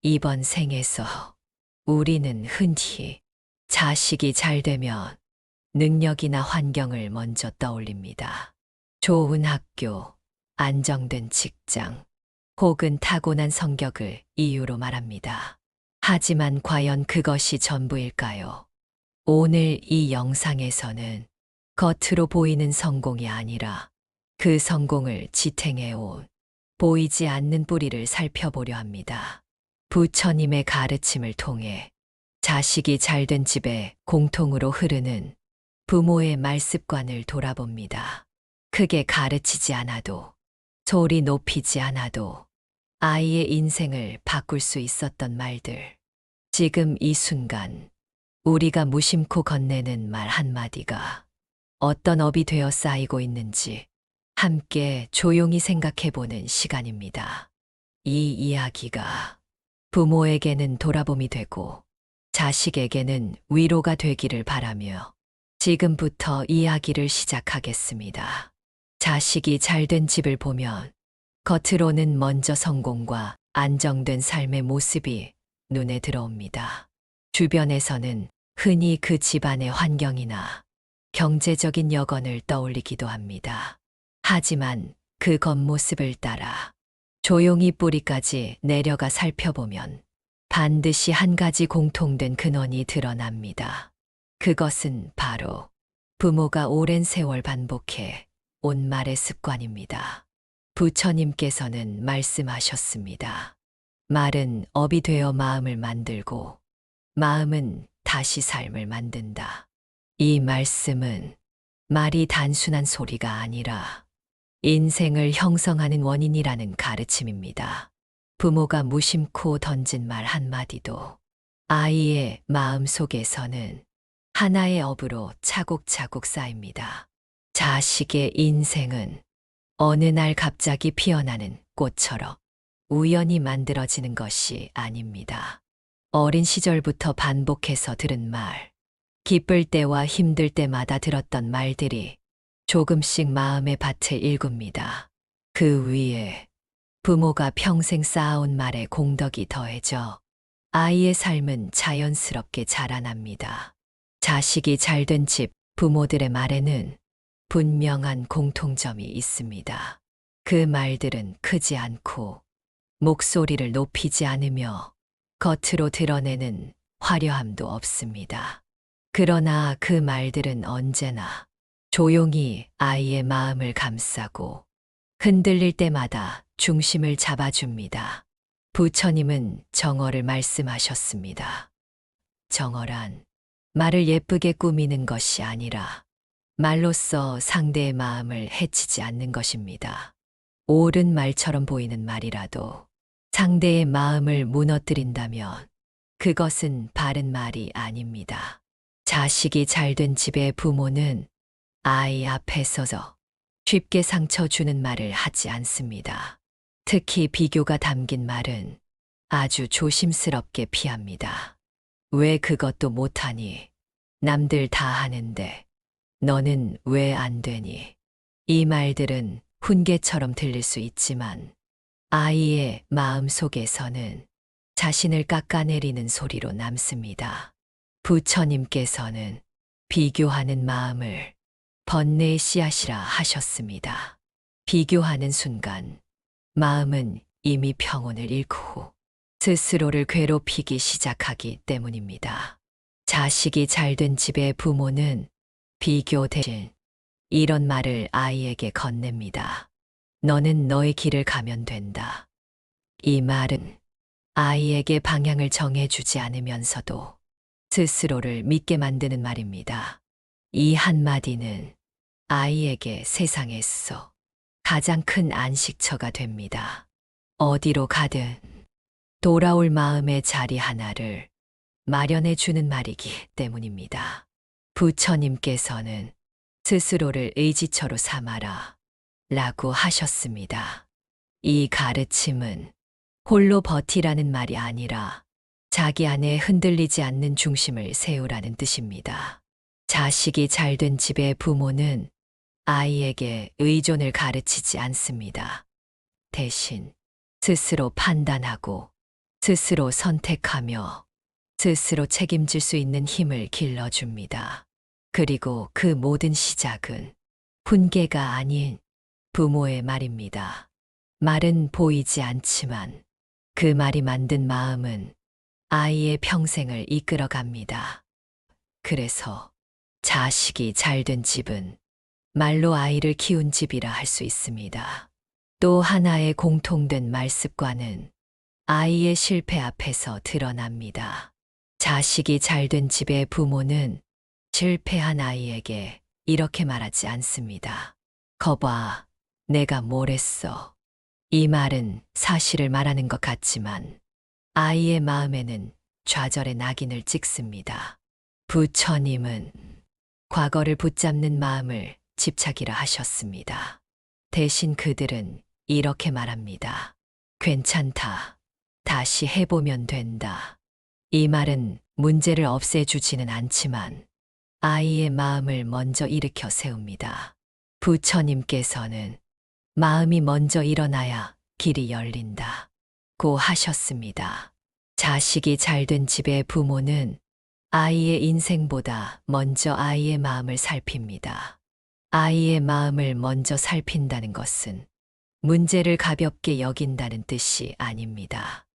이번 생에서 우리는 흔히 자식이 잘 되면 능력이나 환경을 먼저 떠올립니다. 좋은 학교, 안정된 직장, 혹은 타고난 성격을 이유로 말합니다. 하지만 과연 그것이 전부일까요? 오늘 이 영상에서는 겉으로 보이는 성공이 아니라 그 성공을 지탱해온 보이지 않는 뿌리를 살펴보려 합니다. 부처님의 가르침을 통해 자식이 잘된 집에 공통으로 흐르는 부모의 말습관을 돌아봅니다. 크게 가르치지 않아도, 소리 높이지 않아도 아이의 인생을 바꿀 수 있었던 말들. 지금 이 순간 우리가 무심코 건네는 말 한마디가 어떤 업이 되어 쌓이고 있는지 함께 조용히 생각해보는 시간입니다. 이 이야기가 부모에게는 돌아봄이 되고 자식에게는 위로가 되기를 바라며 지금부터 이야기를 시작하겠습니다. 자식이 잘된 집을 보면 겉으로는 먼저 성공과 안정된 삶의 모습이 눈에 들어옵니다. 주변에서는 흔히 그 집안의 환경이나 경제적인 여건을 떠올리기도 합니다. 하지만 그 겉모습을 따라 조용히 뿌리까지 내려가 살펴보면 반드시 한 가지 공통된 근원이 드러납니다. 그것은 바로 부모가 오랜 세월 반복해 온 말의 습관입니다. 부처님께서는 말씀하셨습니다. 말은 업이 되어 마음을 만들고 마음은 다시 삶을 만든다. 이 말씀은 말이 단순한 소리가 아니라 인생을 형성하는 원인이라는 가르침입니다. 부모가 무심코 던진 말 한마디도 아이의 마음 속에서는 하나의 업으로 차곡차곡 쌓입니다. 자식의 인생은 어느 날 갑자기 피어나는 꽃처럼 우연히 만들어지는 것이 아닙니다. 어린 시절부터 반복해서 들은 말, 기쁠 때와 힘들 때마다 들었던 말들이 조금씩 마음의 밭에 일굽니다. 그 위에 부모가 평생 쌓아온 말의 공덕이 더해져 아이의 삶은 자연스럽게 자라납니다. 자식이 잘된 집 부모들의 말에는 분명한 공통점이 있습니다. 그 말들은 크지 않고 목소리를 높이지 않으며 겉으로 드러내는 화려함도 없습니다. 그러나 그 말들은 언제나 조용히 아이의 마음을 감싸고 흔들릴 때마다 중심을 잡아줍니다. 부처님은 정어를 말씀하셨습니다. 정어란 말을 예쁘게 꾸미는 것이 아니라 말로써 상대의 마음을 해치지 않는 것입니다. 옳은 말처럼 보이는 말이라도 상대의 마음을 무너뜨린다면 그것은 바른 말이 아닙니다. 자식이 잘된 집의 부모는 아이 앞에 서서 쉽게 상처 주는 말을 하지 않습니다. 특히 비교가 담긴 말은 아주 조심스럽게 피합니다. 왜 그것도 못하니? 남들 다 하는데 너는 왜 안 되니? 이 말들은 훈계처럼 들릴 수 있지만 아이의 마음 속에서는 자신을 깎아내리는 소리로 남습니다. 부처님께서는 비교하는 마음을 번뇌의 씨앗이라 하셨습니다. 비교하는 순간 마음은 이미 평온을 잃고 스스로를 괴롭히기 시작하기 때문입니다. 자식이 잘된 집의 부모는 비교 대신 이런 말을 아이에게 건넵니다. 너는 너의 길을 가면 된다. 이 말은 아이에게 방향을 정해주지 않으면서도 스스로를 믿게 만드는 말입니다. 이 한마디는 아이에게 세상에서 가장 큰 안식처가 됩니다. 어디로 가든 돌아올 마음의 자리 하나를 마련해 주는 말이기 때문입니다. 부처님께서는 스스로를 의지처로 삼아라 라고 하셨습니다. 이 가르침은 홀로 버티라는 말이 아니라 자기 안에 흔들리지 않는 중심을 세우라는 뜻입니다. 자식이 잘된 집의 부모는 아이에게 의존을 가르치지 않습니다. 대신 스스로 판단하고 스스로 선택하며 스스로 책임질 수 있는 힘을 길러줍니다. 그리고 그 모든 시작은 훈계가 아닌 부모의 말입니다. 말은 보이지 않지만 그 말이 만든 마음은 아이의 평생을 이끌어갑니다. 그래서 자식이 잘된 집은 말로 아이를 키운 집이라 할 수 있습니다. 또 하나의 공통된 말습과는 아이의 실패 앞에서 드러납니다. 자식이 잘된 집의 부모는 실패한 아이에게 이렇게 말하지 않습니다. 거봐, 내가 뭘 했어. 이 말은 사실을 말하는 것 같지만 아이의 마음에는 좌절의 낙인을 찍습니다. 부처님은 과거를 붙잡는 마음을 집착이라 하셨습니다. 대신 그들은 이렇게 말합니다. 괜찮다. 다시 해보면 된다. 이 말은 문제를 없애주지는 않지만 아이의 마음을 먼저 일으켜 세웁니다. 부처님께서는 마음이 먼저 일어나야 길이 열린다. 고 하셨습니다. 자식이 잘된 집의 부모는 아이의 인생보다 먼저 아이의 마음을 살핍니다. 아이의 마음을 먼저 살핀다는 것은 문제를 가볍게 여긴다는 뜻이 아닙니다.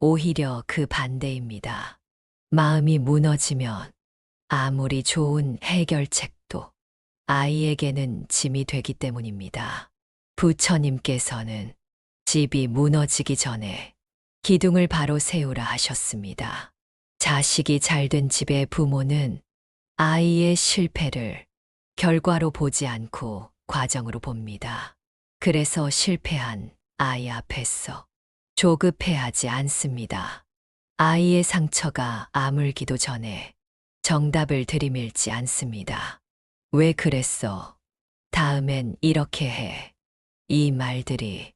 오히려 그 반대입니다. 마음이 무너지면 아무리 좋은 해결책도 아이에게는 짐이 되기 때문입니다. 부처님께서는 집이 무너지기 전에 기둥을 바로 세우라 하셨습니다. 자식이 잘된 집의 부모는 아이의 실패를 결과로 보지 않고 과정으로 봅니다. 그래서 실패한 아이 앞에서 조급해하지 않습니다. 아이의 상처가 아물기도 전에 정답을 들이밀지 않습니다. 왜 그랬어? 다음엔 이렇게 해. 이 말들이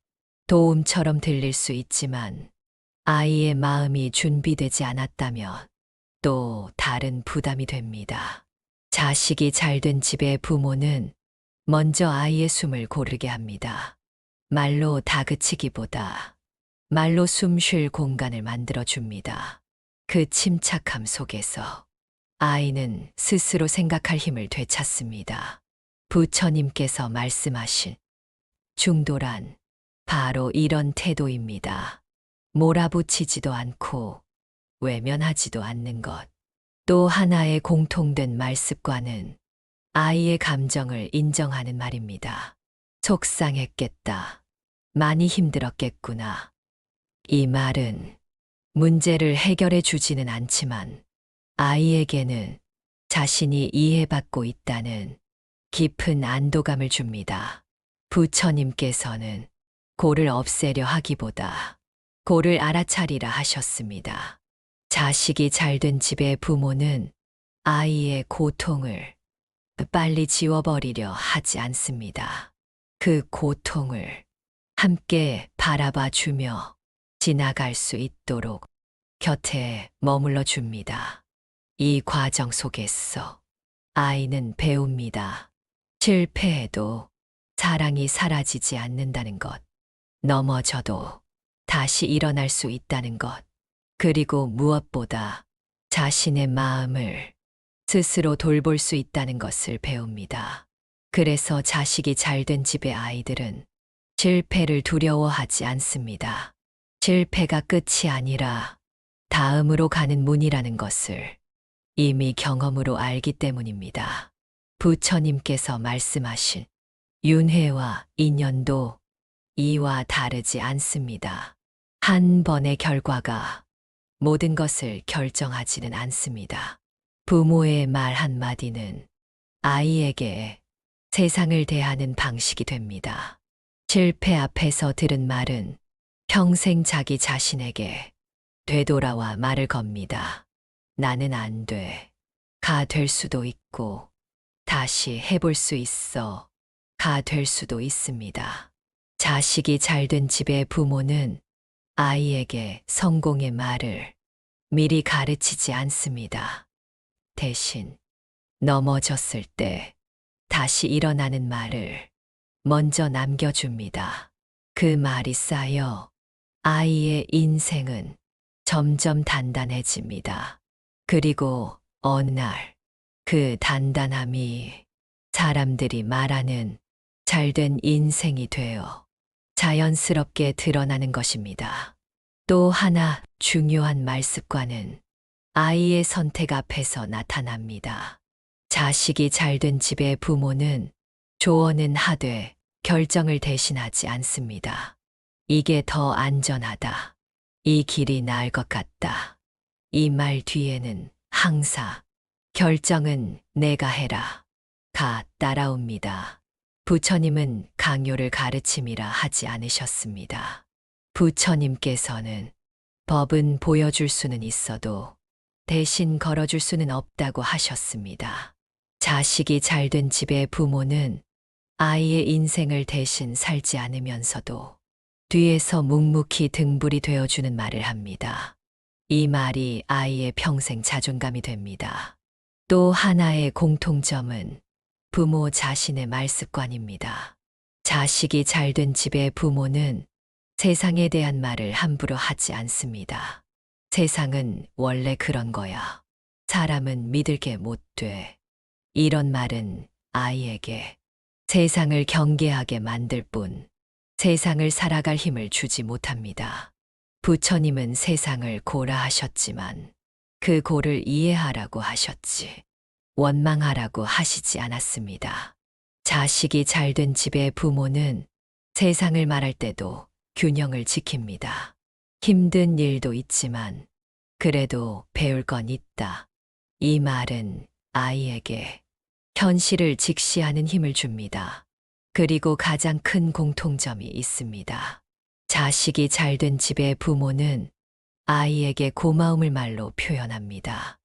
도움처럼 들릴 수 있지만 아이의 마음이 준비되지 않았다면 또 다른 부담이 됩니다. 자식이 잘된 집의 부모는 먼저 아이의 숨을 고르게 합니다. 말로 다그치기보다 말로 숨 쉴 공간을 만들어줍니다. 그 침착함 속에서 아이는 스스로 생각할 힘을 되찾습니다. 부처님께서 말씀하신 중도란 바로 이런 태도입니다. 몰아붙이지도 않고 외면하지도 않는 것. 또 하나의 공통된 말습과는 아이의 감정을 인정하는 말입니다. 속상했겠다. 많이 힘들었겠구나. 이 말은 문제를 해결해 주지는 않지만 아이에게는 자신이 이해받고 있다는 깊은 안도감을 줍니다. 부처님께서는 고를 없애려 하기보다 고를 알아차리라 하셨습니다. 자식이 잘된 집의 부모는 아이의 고통을 빨리 지워버리려 하지 않습니다. 그 고통을 함께 바라봐 주며 지나갈 수 있도록 곁에 머물러 줍니다. 이 과정 속에서 아이는 배웁니다. 실패해도 사랑이 사라지지 않는다는 것, 넘어져도 다시 일어날 수 있다는 것, 그리고 무엇보다 자신의 마음을 스스로 돌볼 수 있다는 것을 배웁니다. 그래서 자식이 잘된 집의 아이들은 실패를 두려워하지 않습니다. 실패가 끝이 아니라 다음으로 가는 문이라는 것을 이미 경험으로 알기 때문입니다. 부처님께서 말씀하신 윤회와 인연도 이와 다르지 않습니다. 한 번의 결과가 모든 것을 결정하지는 않습니다. 부모의 말 한마디는 아이에게 세상을 대하는 방식이 됩니다. 실패 앞에서 들은 말은 평생 자기 자신에게 되돌아와 말을 겁니다. 나는 안 돼. 가 될 수도 있고 다시 해볼 수 있어. 가 될 수도 있습니다. 자식이 잘된 집의 부모는 아이에게 성공의 말을 미리 가르치지 않습니다. 대신 넘어졌을 때 다시 일어나는 말을 먼저 남겨줍니다. 그 말이 쌓여 아이의 인생은 점점 단단해집니다. 그리고 어느 날 그 단단함이 사람들이 말하는 잘된 인생이 되어 자연스럽게 드러나는 것입니다. 또 하나 중요한 말습과는 아이의 선택 앞에서 나타납니다. 자식이 잘된 집의 부모는 조언은 하되 결정을 대신하지 않습니다. 이게 더 안전하다. 이 길이 나을 것 같다. 이 말 뒤에는 항상 결정은 내가 해라. 가 따라옵니다. 부처님은 강요를 가르침이라 하지 않으셨습니다. 부처님께서는 법은 보여줄 수는 있어도 대신 걸어줄 수는 없다고 하셨습니다. 자식이 잘된 집의 부모는 아이의 인생을 대신 살지 않으면서도 뒤에서 묵묵히 등불이 되어주는 말을 합니다. 이 말이 아이의 평생 자존감이 됩니다. 또 하나의 공통점은 부모 자신의 말습관입니다. 자식이 잘된 집의 부모는 세상에 대한 말을 함부로 하지 않습니다. 세상은 원래 그런 거야. 사람은 믿을 게 못 돼. 이런 말은 아이에게 세상을 경계하게 만들 뿐 세상을 살아갈 힘을 주지 못합니다. 부처님은 세상을 고라 하셨지만 그 고를 이해하라고 하셨지 원망하라고 하시지 않았습니다. 자식이 잘된 집의 부모는 세상을 말할 때도 균형을 지킵니다. 힘든 일도 있지만 그래도 배울 건 있다. 이 말은 아이에게 현실을 직시하는 힘을 줍니다. 그리고 가장 큰 공통점이 있습니다. 자식이 잘된 집의 부모는 아이에게 고마움을 말로 표현합니다.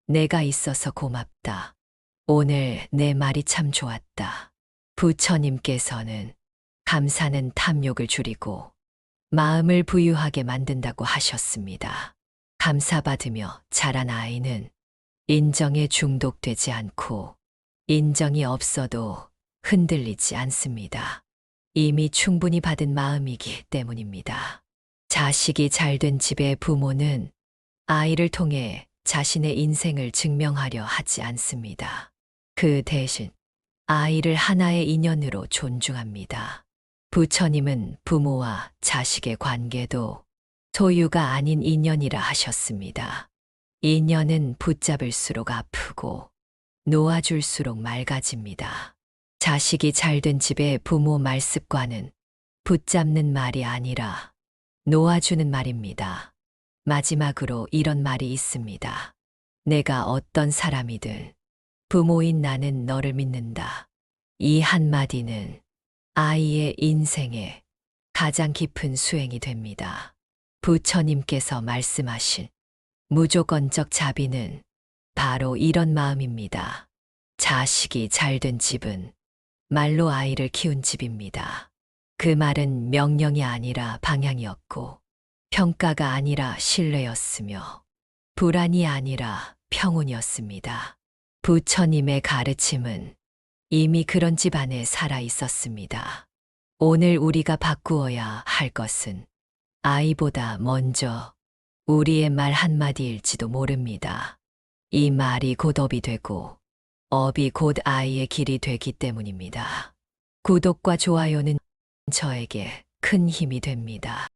내가 있어서 고맙다. 오늘 내 말이 참 좋았다. 부처님께서는 감사는 탐욕을 줄이고 마음을 부유하게 만든다고 하셨습니다. 감사받으며 자란 아이는 인정에 중독되지 않고 인정이 없어도 흔들리지 않습니다. 이미 충분히 받은 마음이기 때문입니다. 자식이 잘된 집의 부모는 아이를 통해 자신의 인생을 증명하려 하지 않습니다. 그 대신 아이를 하나의 인연으로 존중합니다. 부처님은 부모와 자식의 관계도 소유가 아닌 인연이라 하셨습니다. 인연은 붙잡을수록 아프고 놓아줄수록 맑아집니다. 자식이 잘된 집의 부모 말습과는 붙잡는 말이 아니라 놓아주는 말입니다. 마지막으로 이런 말이 있습니다. 내가 어떤 사람이든 부모인 나는 너를 믿는다. 이 한마디는 아이의 인생에 가장 깊은 수행이 됩니다. 부처님께서 말씀하신 무조건적 자비는 바로 이런 마음입니다. 자식이 잘된 집은 말로 아이를 키운 집입니다. 그 말은 명령이 아니라 방향이었고 평가가 아니라 신뢰였으며 불안이 아니라 평온이었습니다. 부처님의 가르침은 이미 그런 집 안에 살아 있었습니다. 오늘 우리가 바꾸어야 할 것은 아이보다 먼저 우리의 말 한마디일지도 모릅니다. 이 말이 곧 업이 되고 업이 곧 아이의 길이 되기 때문입니다. 구독과 좋아요는 저에게 큰 힘이 됩니다.